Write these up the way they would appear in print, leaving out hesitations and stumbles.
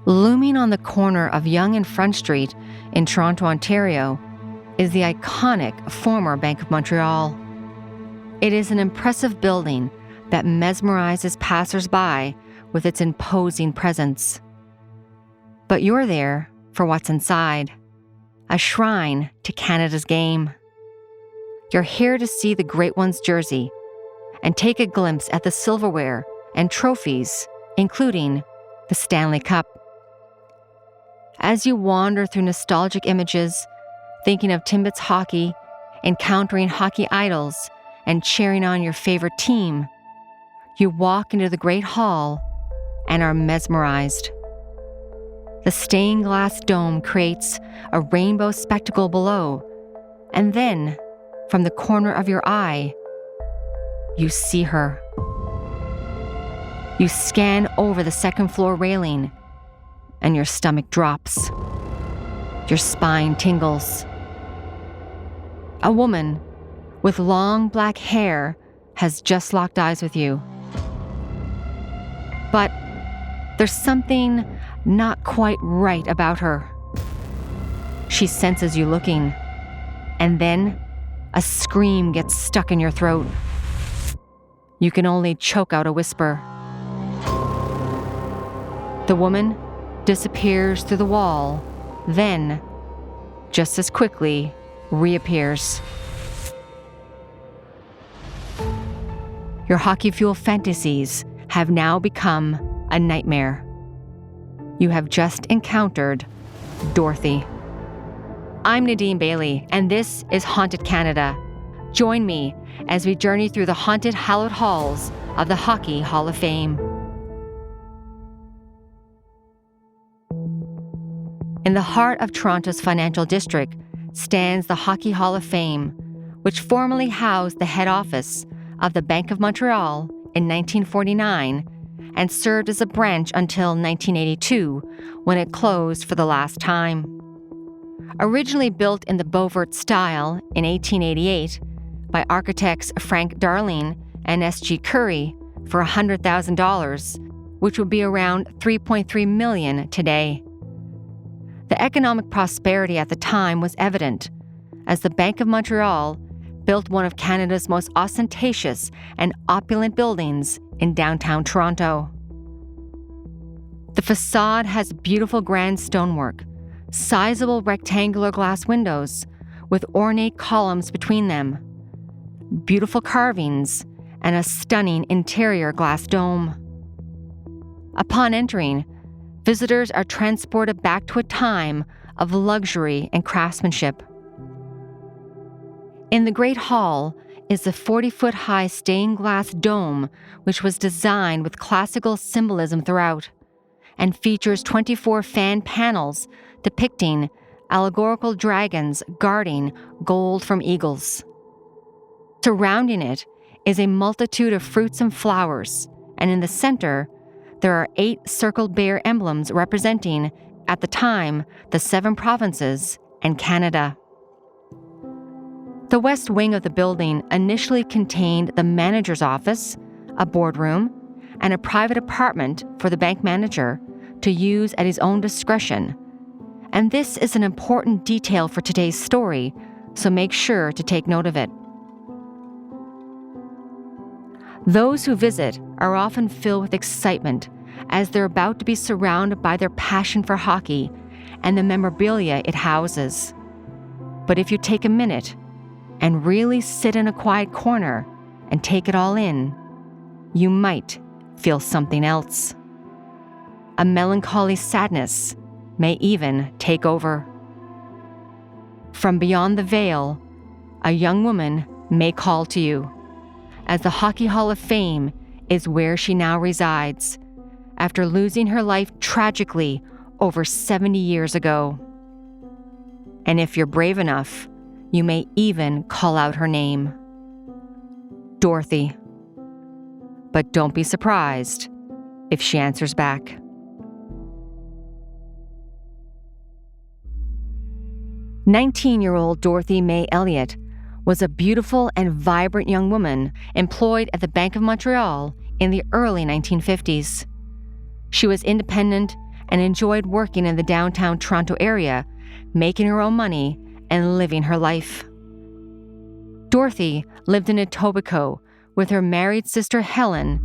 Looming on the corner of Yonge and Front Street in Toronto, Ontario, is the iconic former Bank of Montreal. It is an impressive building that mesmerizes passers-by with its imposing presence. But you're there for what's inside, a shrine to Canada's game. You're here to see the Great One's jersey and take a glimpse at the silverware and trophies, including the Stanley Cup. As you wander through nostalgic images, thinking of Timbits hockey, encountering hockey idols, and cheering on your favorite team, you walk into the Great Hall and are mesmerized. The stained glass dome creates a rainbow spectacle below, and then, from the corner of your eye, you see her. You scan over the second-floor railing, and your stomach drops. Your spine tingles. A woman with long black hair has just locked eyes with you. But there's something not quite right about her. She senses you looking, and then a scream gets stuck in your throat. You can only choke out a whisper. The woman disappears through the wall, then, just as quickly, reappears. Your hockey-fueled fantasies have now become a nightmare. You have just encountered Dorothy. I'm Nadine Bailey, and this is Haunted Canada. Join me as we journey through the haunted hallowed halls of the Hockey Hall of Fame. In the heart of Toronto's financial district stands the Hockey Hall of Fame, which formerly housed the head office of the Bank of Montreal in 1949 and served as a branch until 1982, when it closed for the last time. Originally built in the Beaufort style in 1888 by architects Frank Darling and S.G. Curry for $100,000, which would be around $3.3 million today. The economic prosperity at the time was evident, as the Bank of Montreal built one of Canada's most ostentatious and opulent buildings in downtown Toronto. The facade has beautiful grand stonework, sizable rectangular glass windows with ornate columns between them, beautiful carvings, and a stunning interior glass dome. Upon entering, visitors are transported back to a time of luxury and craftsmanship. In the Great Hall is the 40-foot-high stained glass dome, which was designed with classical symbolism throughout, and features 24 fan panels depicting allegorical dragons guarding gold from eagles. Surrounding it is a multitude of fruits and flowers, and in the center, there are 8 circled bear emblems representing, at the time, the 7 provinces and Canada. The west wing of the building initially contained the manager's office, a boardroom, and a private apartment for the bank manager to use at his own discretion. And this is an important detail for today's story, so make sure to take note of it. Those who visit are often filled with excitement as they're about to be surrounded by their passion for hockey and the memorabilia it houses. But if you take a minute and really sit in a quiet corner and take it all in, you might feel something else. A melancholy sadness may even take over. From beyond the veil, a young woman may call to you, as the Hockey Hall of Fame is where she now resides, after losing her life tragically over 70 years ago. And if you're brave enough, you may even call out her name. Dorothy. But don't be surprised if she answers back. "19-year-old Dorothy May Elliott was a beautiful and vibrant young woman employed at the Bank of Montreal in the early 1950s. She was independent and enjoyed working in the downtown Toronto area, making her own money and living her life. Dorothy lived in Etobicoke with her married sister Helen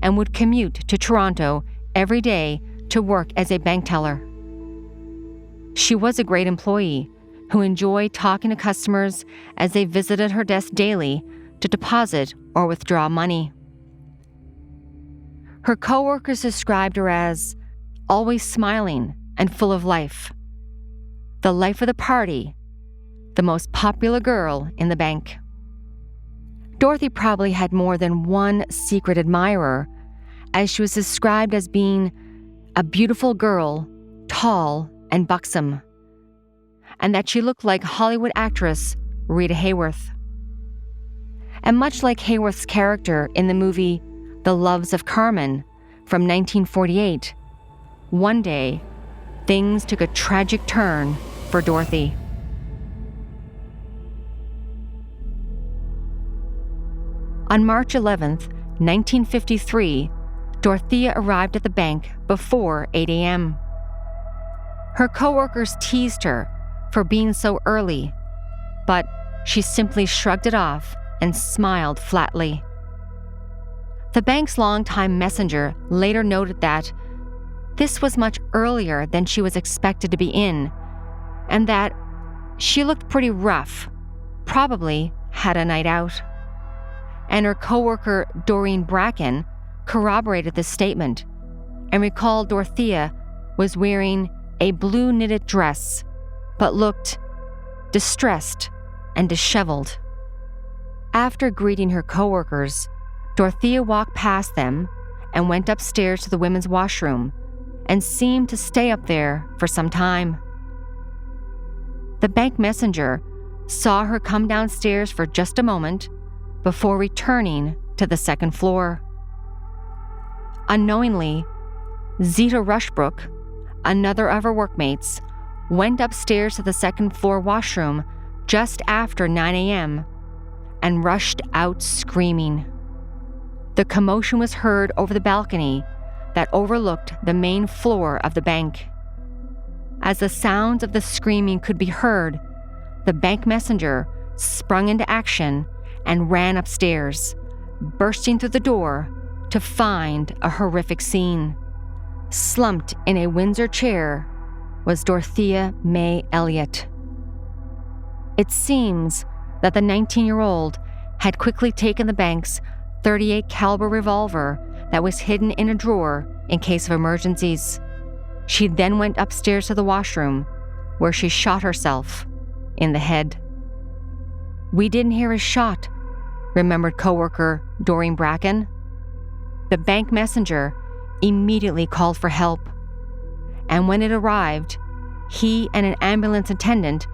and would commute to Toronto every day to work as a bank teller. She was a great employee who enjoyed talking to customers as they visited her desk daily to deposit or withdraw money. Her coworkers described her as always smiling and full of life, the life of the party, the most popular girl in the bank. Dorothy probably had more than one secret admirer, as she was described as being a beautiful girl, tall and buxom, and that she looked like Hollywood actress Rita Hayworth. And much like Hayworth's character in the movie The Loves of Carmen from 1948, one day, things took a tragic turn for Dorothy. On March 11th, 1953, Dorothea arrived at the bank before 8 a.m. Her coworkers teased her for being so early, but she simply shrugged it off and smiled flatly. The bank's longtime messenger later noted that this was much earlier than she was expected to be in, and that she looked pretty rough, probably had a night out. And her coworker Doreen Bracken corroborated this statement and recalled Dorothea was wearing a blue knitted dress, but looked distressed and disheveled. After greeting her coworkers, Dorothea walked past them and went upstairs to the women's washroom and seemed to stay up there for some time. The bank messenger saw her come downstairs for just a moment before returning to the second floor. Unknowingly, Zita Rushbrook, another of her workmates, went upstairs to the second floor washroom just after 9 a.m. and rushed out screaming. The commotion was heard over the balcony that overlooked the main floor of the bank. As the sounds of the screaming could be heard, the bank messenger sprung into action and ran upstairs, bursting through the door to find a horrific scene. Slumped in a Windsor chair was Dorothea May Elliott. It seems that the 19-year-old had quickly taken the bank's .38 caliber revolver that was hidden in a drawer in case of emergencies. She then went upstairs to the washroom, where she shot herself in the head. "We didn't hear a shot," remembered coworker Doreen Bracken. The bank messenger immediately called for help, and when it arrived, he and an ambulance attendant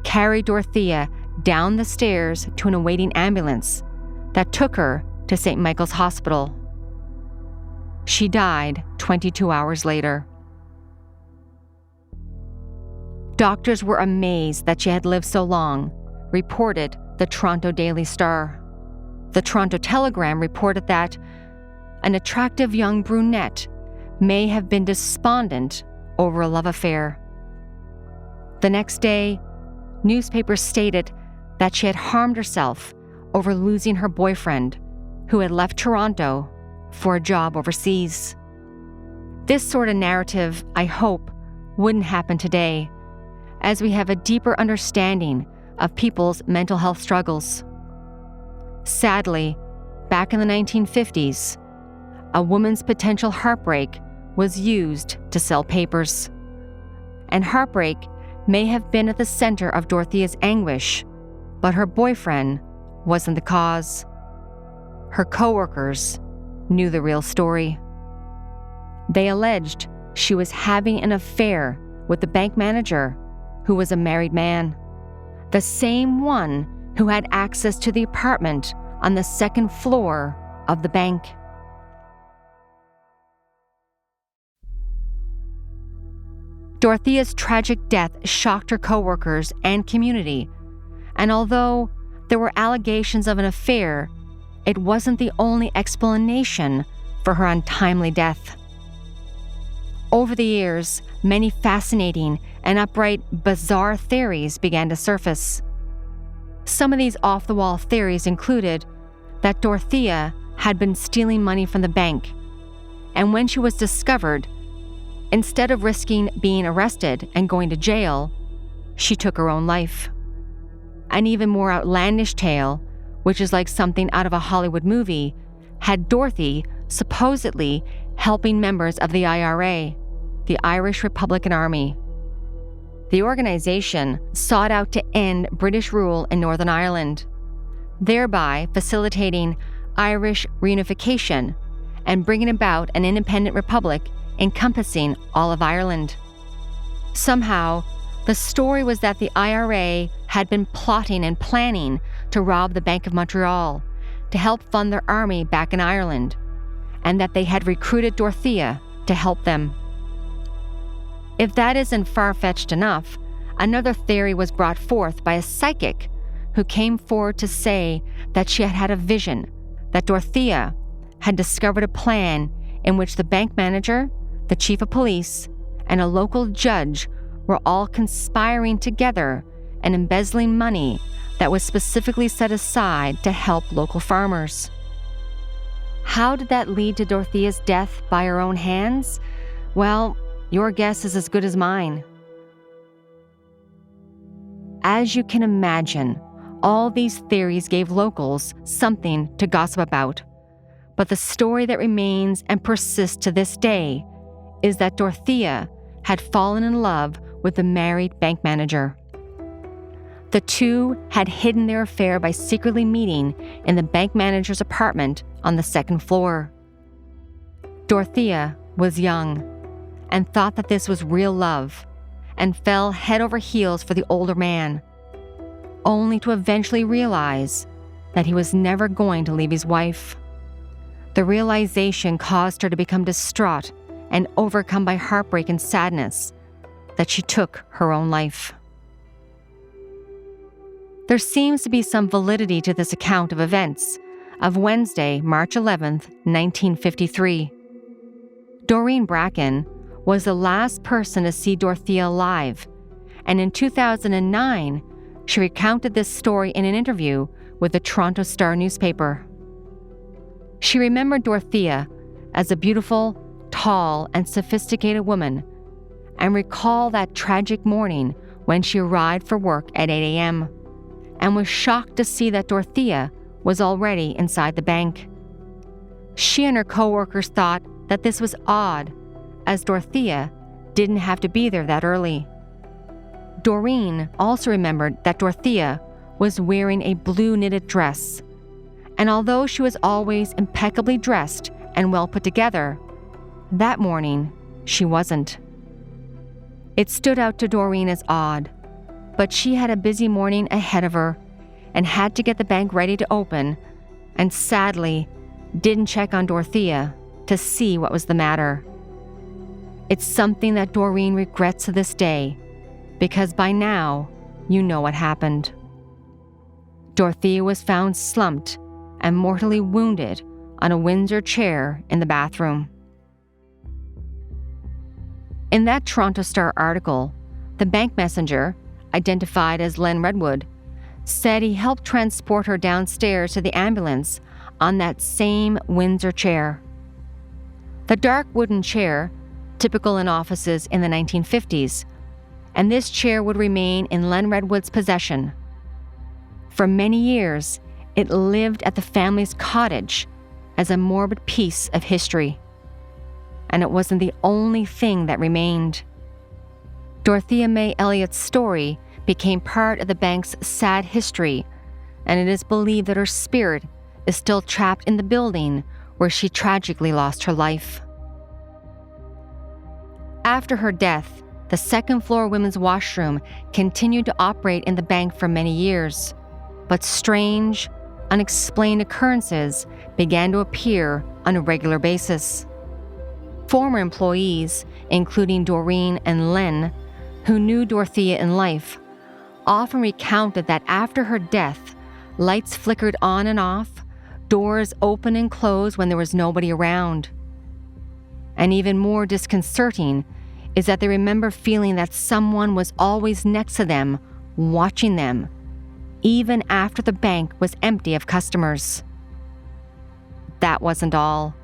carried Dorothea down the stairs to an awaiting ambulance that took her to St. Michael's Hospital. She died 22 hours later. Doctors were amazed that she had lived so long, reported the Toronto Daily Star. The Toronto Telegram reported that an attractive young brunette may have been despondent over a love affair. The next day, newspapers stated that she had harmed herself over losing her boyfriend, who had left Toronto for a job overseas. This sort of narrative, I hope, wouldn't happen today, as we have a deeper understanding of people's mental health struggles. Sadly, back in the 1950s, a woman's potential heartbreak was used to sell papers. And heartbreak may have been at the center of Dorothea's anguish, but her boyfriend wasn't the cause. Her coworkers knew the real story. They alleged she was having an affair with the bank manager, who was a married man, the same one who had access to the apartment on the second floor of the bank. Dorothea's tragic death shocked her coworkers and community, and although there were allegations of an affair, it wasn't the only explanation for her untimely death. Over the years, many fascinating and outright bizarre theories began to surface. Some of these off-the-wall theories included that Dorothea had been stealing money from the bank, and when she was discovered, instead of risking being arrested and going to jail, she took her own life. An even more outlandish tale, which is like something out of a Hollywood movie, had Dorothy supposedly helping members of the IRA, the Irish Republican Army. The organization sought out to end British rule in Northern Ireland, thereby facilitating Irish reunification and bringing about an independent republic encompassing all of Ireland. Somehow, the story was that the IRA had been plotting and planning to rob the Bank of Montreal to help fund their army back in Ireland, and that they had recruited Dorothea to help them. If that isn't far-fetched enough, another theory was brought forth by a psychic who came forward to say that she had had a vision that Dorothea had discovered a plan in which the bank manager, the chief of police, and a local judge were all conspiring together and embezzling money that was specifically set aside to help local farmers. How did that lead to Dorothea's death by her own hands? Well, your guess is as good as mine. As you can imagine, all these theories gave locals something to gossip about. But the story that remains and persists to this day is that Dorothea had fallen in love with the married bank manager. The two had hidden their affair by secretly meeting in the bank manager's apartment on the second floor. Dorothea was young and thought that this was real love and fell head over heels for the older man, only to eventually realize that he was never going to leave his wife. The realization caused her to become distraught and overcome by heartbreak and sadness that she took her own life. There seems to be some validity to this account of events of Wednesday, March 11th, 1953. Doreen Bracken was the last person to see Dorothea alive, and in 2009, she recounted this story in an interview with the Toronto Star newspaper. She remembered Dorothea as a beautiful, tall, and sophisticated woman, and recalled that tragic morning when she arrived for work at 8 a.m., and was shocked to see that Dorothea was already inside the bank. She and her co-workers thought that this was odd, as Dorothea didn't have to be there that early. Doreen also remembered that Dorothea was wearing a blue knitted dress, and although she was always impeccably dressed and well put together, that morning she wasn't. It stood out to Doreen as odd, but she had a busy morning ahead of her and had to get the bank ready to open, and sadly didn't check on Dorothea to see what was the matter. It's something that Doreen regrets to this day, because by now you know what happened. Dorothea was found slumped and mortally wounded on a Windsor chair in the bathroom. In that Toronto Star article, the bank messenger, identified as Len Redwood, said he helped transport her downstairs to the ambulance on that same Windsor chair. The dark wooden chair, typical in offices in the 1950s, and this chair would remain in Len Redwood's possession. For many years, it lived at the family's cottage as a morbid piece of history. And it wasn't the only thing that remained. Dorothea May Elliott's story became part of the bank's sad history, and it is believed that her spirit is still trapped in the building where she tragically lost her life. After her death, the second-floor women's washroom continued to operate in the bank for many years, but strange, unexplained occurrences began to appear on a regular basis. Former employees, including Doreen and Len, who knew Dorothea in life, often recounted that after her death, lights flickered on and off, doors opened and closed when there was nobody around. And even more disconcerting is that they remember feeling that someone was always next to them, watching them, even after the bank was empty of customers. That wasn't all.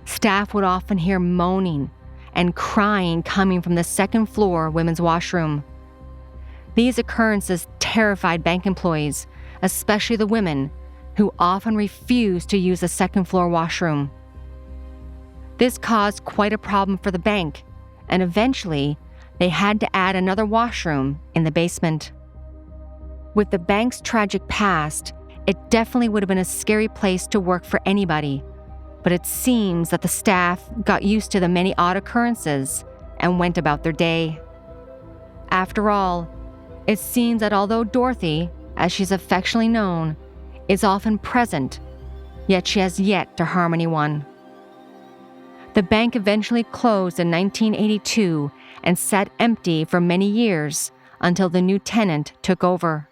Staff would often hear moaning and crying coming from the second-floor women's washroom. These occurrences terrified bank employees, especially the women, who often refused to use the second-floor washroom. This caused quite a problem for the bank, and eventually, they had to add another washroom in the basement. With the bank's tragic past, it definitely would have been a scary place to work for anybody, but it seems that the staff got used to the many odd occurrences and went about their day. After all, it seems that although Dorothy, as she's affectionately known, is often present, yet she has yet to harm anyone. The bank eventually closed in 1982 and sat empty for many years until the new tenant took over.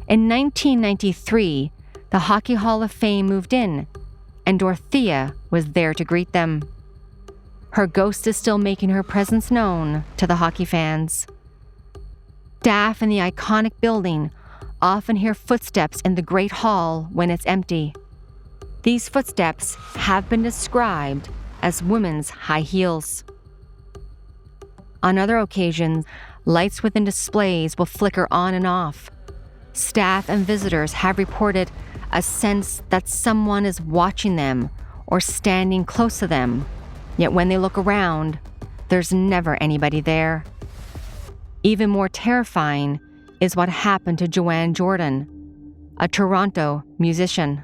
In 1993, the Hockey Hall of Fame moved in, and Dorothea was there to greet them. Her ghost is still making her presence known to the hockey fans. Staff in the iconic building often hear footsteps in the Great Hall when it's empty. These footsteps have been described as women's high heels. On other occasions, lights within displays will flicker on and off. Staff and visitors have reported a sense that someone is watching them or standing close to them, yet when they look around, there's never anybody there. Even more terrifying is what happened to Joanne Jordan, a Toronto musician.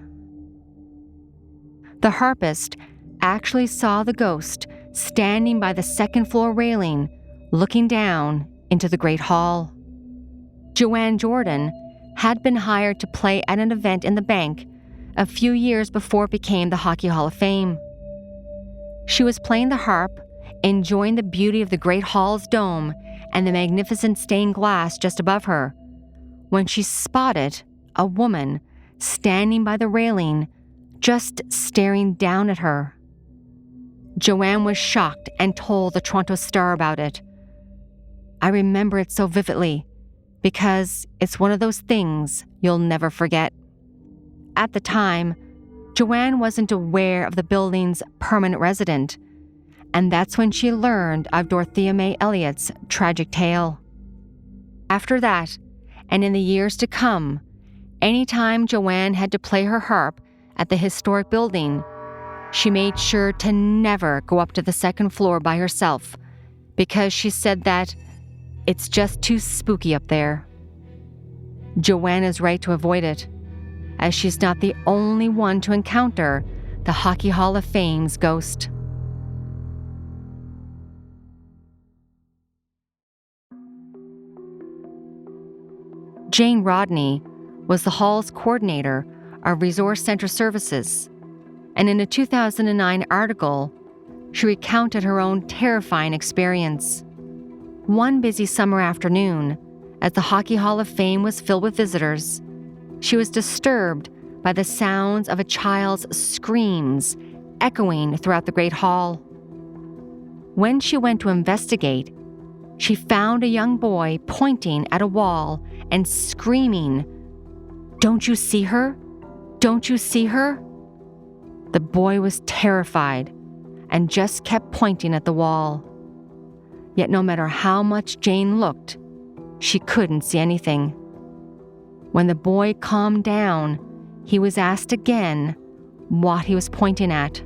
The harpist actually saw the ghost standing by the second-floor railing, looking down into the Great Hall. Joanne Jordan had been hired to play at an event in the bank a few years before it became the Hockey Hall of Fame. She was playing the harp, enjoying the beauty of the Great Hall's dome and the magnificent stained glass just above her, when she spotted a woman standing by the railing, just staring down at her. Joanne was shocked and told the Toronto Star about it. I remember it so vividly because it's one of those things you'll never forget. At the time, Joanne wasn't aware of the building's permanent resident, and that's when she learned of Dorothea May Elliott's tragic tale. After that, and in the years to come, anytime Joanne had to play her harp at the historic building, she made sure to never go up to the second floor by herself because she said that it's just too spooky up there. Joanne is right to avoid it, as she's not the only one to encounter the Hockey Hall of Fame's ghost. Jane Rodney was the Hall's coordinator of Resource Center Services, and in a 2009 article, she recounted her own terrifying experience. One busy summer afternoon, as the Hockey Hall of Fame was filled with visitors, she was disturbed by the sounds of a child's screams echoing throughout the Great Hall. When she went to investigate, she found a young boy pointing at a wall and screaming, "Don't you see her? Don't you see her?" The boy was terrified and just kept pointing at the wall. Yet no matter how much Jane looked, she couldn't see anything. When the boy calmed down, he was asked again what he was pointing at.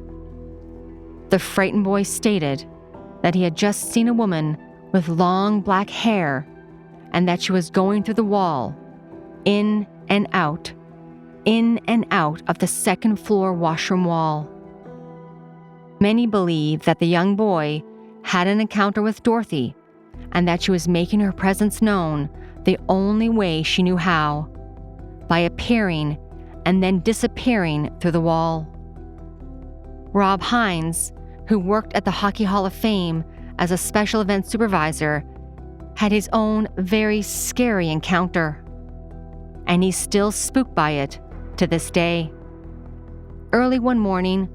The frightened boy stated that he had just seen a woman with long black hair and that she was going through the wall, in and out of the second floor washroom wall. Many believe that the young boy had an encounter with Dorothy and that she was making her presence known the only way she knew how, by appearing and then disappearing through the wall. Rob Hines, who worked at the Hockey Hall of Fame as a special event supervisor, had his own very scary encounter, and he's still spooked by it to this day. Early one morning,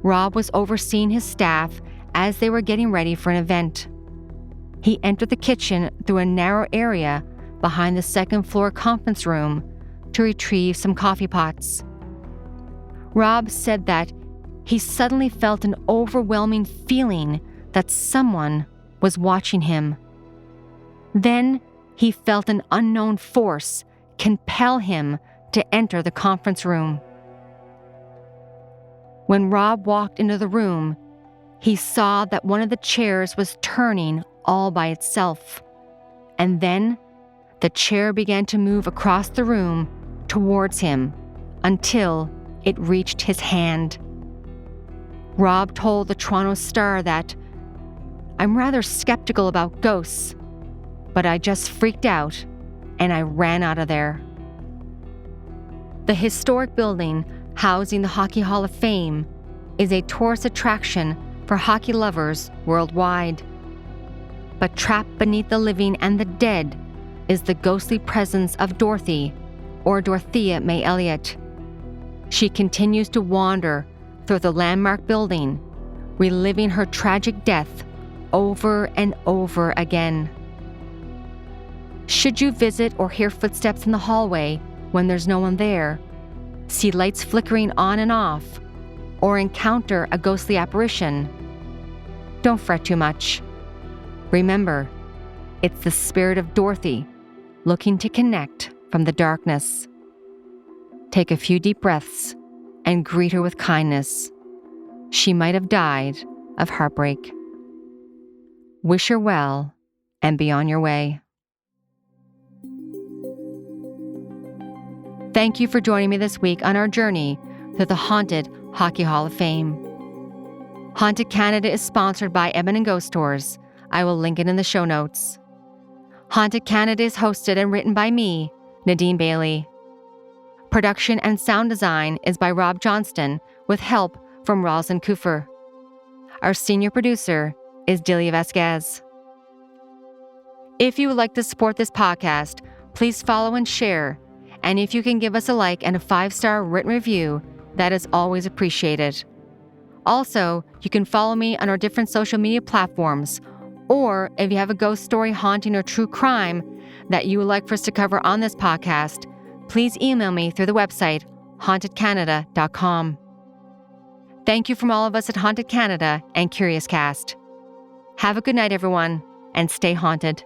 Rob was overseeing his staff as they were getting ready for an event. He entered the kitchen through a narrow area behind the second-floor conference room to retrieve some coffee pots. Rob said that he suddenly felt an overwhelming feeling that someone was watching him. Then he felt an unknown force compel him to enter the conference room. When Rob walked into the room, he saw that one of the chairs was turning all by itself, and then the chair began to move across the room towards him until it reached his hand. Rob told the Toronto Star that, "I'm rather skeptical about ghosts, but I just freaked out and I ran out of there." The historic building housing the Hockey Hall of Fame is a tourist attraction for hockey lovers worldwide. But trapped beneath the living and the dead is the ghostly presence of Dorothy, or Dorothea May Elliott. She continues to wander through the landmark building, reliving her tragic death over and over again. Should you visit or hear footsteps in the hallway when there's no one there, see lights flickering on and off, or encounter a ghostly apparition, don't fret too much. Remember, it's the spirit of Dorothy looking to connect from the darkness. Take a few deep breaths and greet her with kindness. She might have died of heartbreak. Wish her well and be on your way. Thank you for joining me this week on our journey through the haunted Hockey Hall of Fame. Haunted Canada is sponsored by Edmonton Ghost Tours. I will link it in the show notes. Haunted Canada is hosted and written by me, Nadine Bailey. Production and sound design is by Rob Johnston with help from Rosalind Kufer. Our senior producer is Delia Vasquez. If you would like to support this podcast, please follow and share. And if you can give us a like and a 5-star written review, that is always appreciated. Also, you can follow me on our different social media platforms, or if you have a ghost story, haunting, or true crime that you would like for us to cover on this podcast, please email me through the website hauntedcanada.com. Thank you from all of us at Haunted Canada and Curious Cast. Have a good night, everyone, and stay haunted.